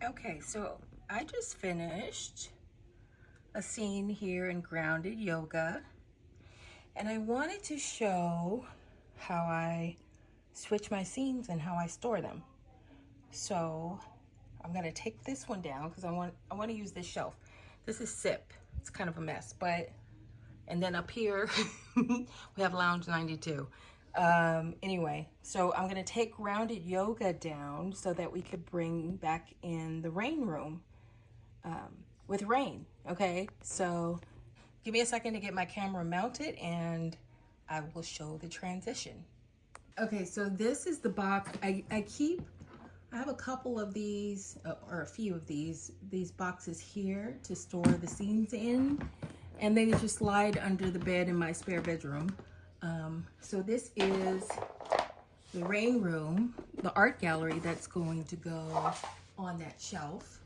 Okay, so I just finished a scene here in Grounded Yoga, and I wanted to show how I switch my scenes and how I store them. So I'm gonna take this one down because I want to use this shelf. This is SIP. It's kind of a mess, but and then up here we have Lounge 92. Anyway, so I'm gonna take Grounded Yoga down so that we could bring back in the rain room with rain. Okay, so give me a second to get my camera mounted and I will show the transition. Okay, so this is the box. I have a couple of these, or a few of these boxes here to store the scenes in, and they just slide under the bed in my spare bedroom. So this is the rain room, the art gallery that's going to go on that shelf.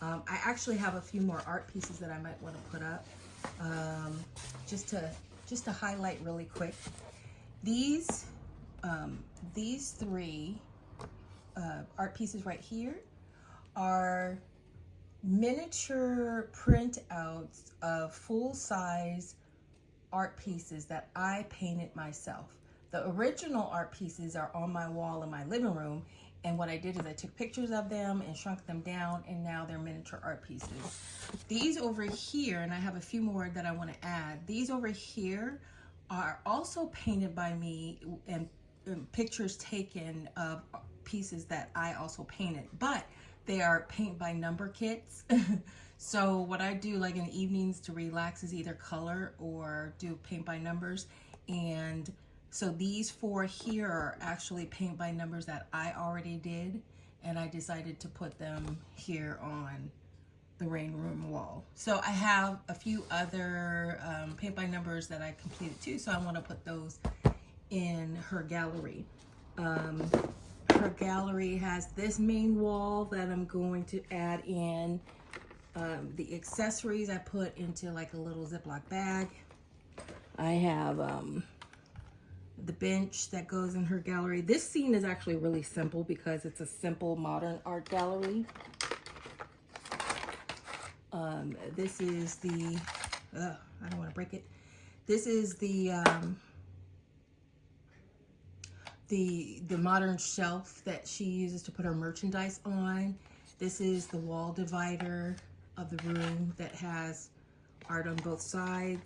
I actually have a few more art pieces that I might want to put up, just to highlight really quick. These three art pieces right here are miniature printouts of full-size art pieces that I painted myself. The original art pieces are on my wall in my living room, and what I did is I took pictures of them and shrunk them down, and now they're miniature art pieces. These over here, and I have a few more that I want to add, these over here are also painted by me and pictures taken of pieces that I also painted, but they are paint by number kits. So what I do like in the evenings to relax is either color or do paint by numbers. And so these four here are actually paint by numbers that I already did, and I decided to put them here on the rain room wall. So I have a few other paint by numbers that I completed too, so I want to put those in her gallery. Her gallery has this main wall that I'm going to add in. The accessories I put into like a little Ziploc bag. I have the bench that goes in her gallery. This scene is actually really simple because it's a simple modern art gallery. This is the, I don't want to break it. This is the modern shelf that she uses to put her merchandise on. This is the wall divider of the room that has art on both sides.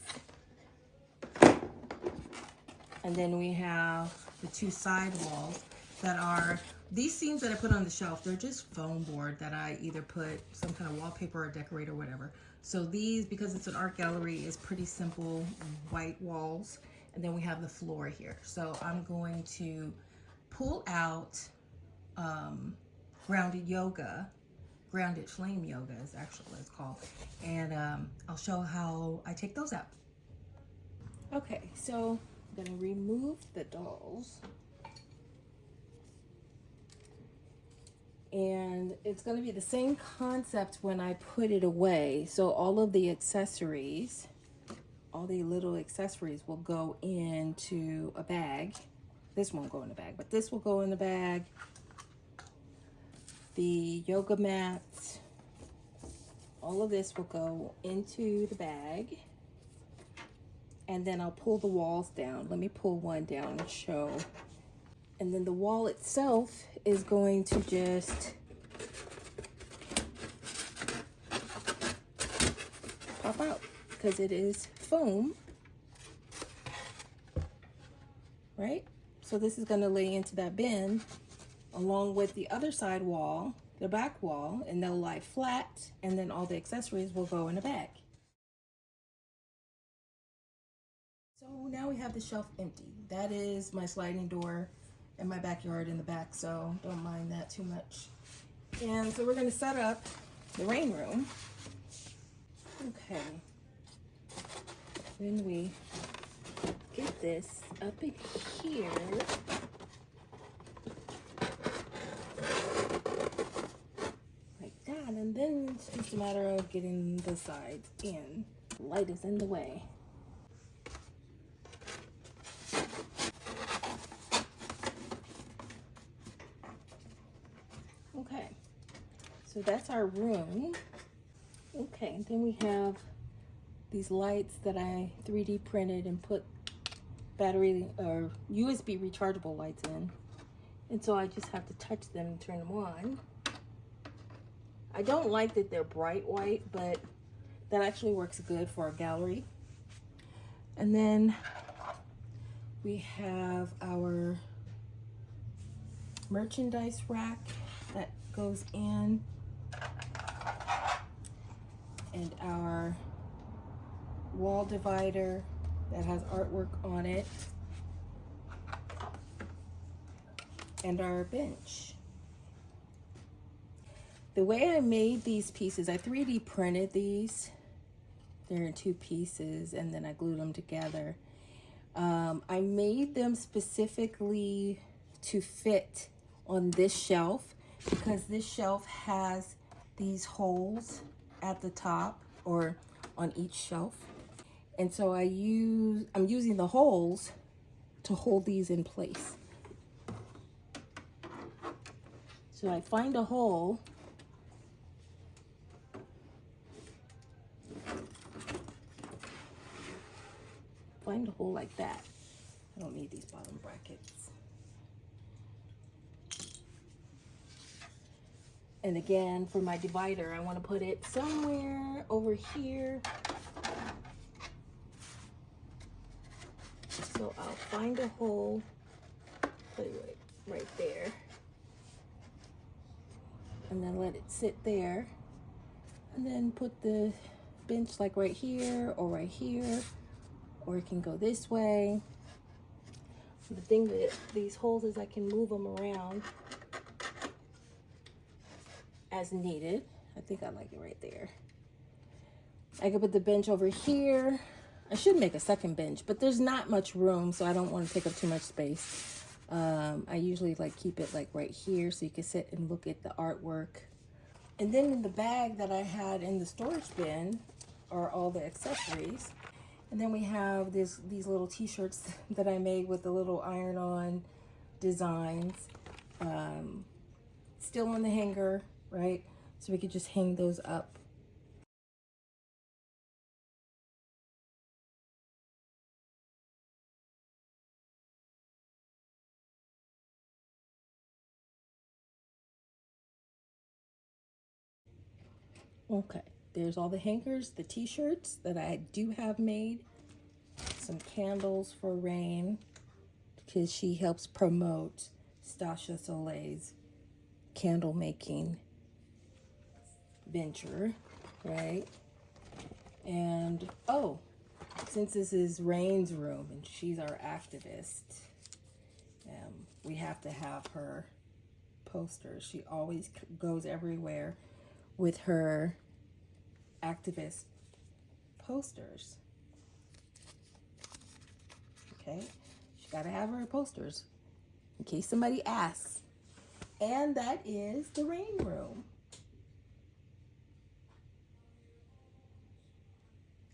And then we have the two side walls that are, these scenes that I put on the shelf, they're just foam board that I either put some kind of wallpaper or decorate or whatever. So these, because it's an art gallery, is pretty simple white walls. And then we have the floor here. So I'm going to pull out Grounded Yoga, Grounded Flame Yoga is actually what it's called. And I'll show how I take those out. Okay, so I'm gonna remove the dolls. And it's gonna be the same concept when I put it away. So all of the accessories, all the little accessories will go into a bag. This won't go in the bag, but this will go in the bag. The yoga mats, all of this will go into the bag. And then I'll pull the walls down. Let me pull one down and show. And then the wall itself is going to just pop out because it is foam, right? So this is going to lay into that bin along with the other side wall, the back wall, and they'll lie flat, and then all the accessories will go in a bag. So now we have the shelf empty. That is my sliding door in my backyard in the back, so don't mind that too much. And so we're going to set up the rain room. Okay. Then we get this up in here. Like that, and then it's just a matter of getting the sides in. Light is in the way. Okay, So that's our room. Okay, and then we have these lights that I 3D printed and put battery or USB rechargeable lights in. And so I just have to touch them and turn them on. I don't like that they're bright white, but that actually works good for a gallery. And then we have our merchandise rack that goes in, and our wall divider that has artwork on it, and our bench. The way I made these pieces, I 3D printed these. They're in 2 pieces, and then I glued them together. I made them specifically to fit on this shelf because this shelf has these holes at the top or on each shelf. And so I'm using the holes to hold these in place. So I find a hole, like that. I don't need these bottom brackets. And again, for my divider, I want to put it somewhere over here. So I'll find a hole, put it right there, and then let it sit there, and then put the bench like right here, or it can go this way. The thing with these holes is I can move them around as needed. I think I like it right there. I could put the bench over here. I should make a second bench, but there's not much room, so I don't want to take up too much space. I usually like keep it like right here so you can sit and look at the artwork. And then in the bag that I had in the storage bin are all the accessories. And then we have these little t-shirts that I made with the little iron-on designs. Still on the hanger, right? So we could just hang those up. Okay, there's all the hangers, the t-shirts that I do have made. Some candles for Rain, because she helps promote Stasha Soleil's candle making venture, right? And oh, since this is Rain's room and she's our activist, we have to have her posters. She always goes everywhere with her activist posters. Okay, she gotta have her posters in case somebody asks. And that is the Rain room.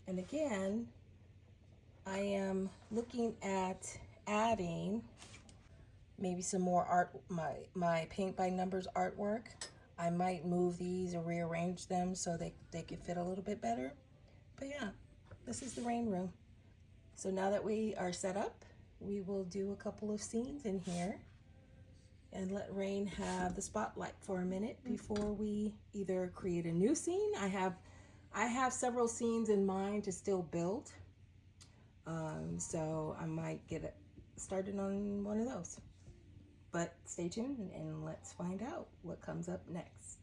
And again, I am looking at adding maybe some more art, my paint by numbers artwork. I might move these or rearrange them so they can fit a little bit better. But yeah, this is the Rain room. So now that we are set up, we will do a couple of scenes in here and let Rain have the spotlight for a minute before we either create a new scene. I have several scenes in mind to still build. So I might get it started on one of those. But stay tuned and let's find out what comes up next.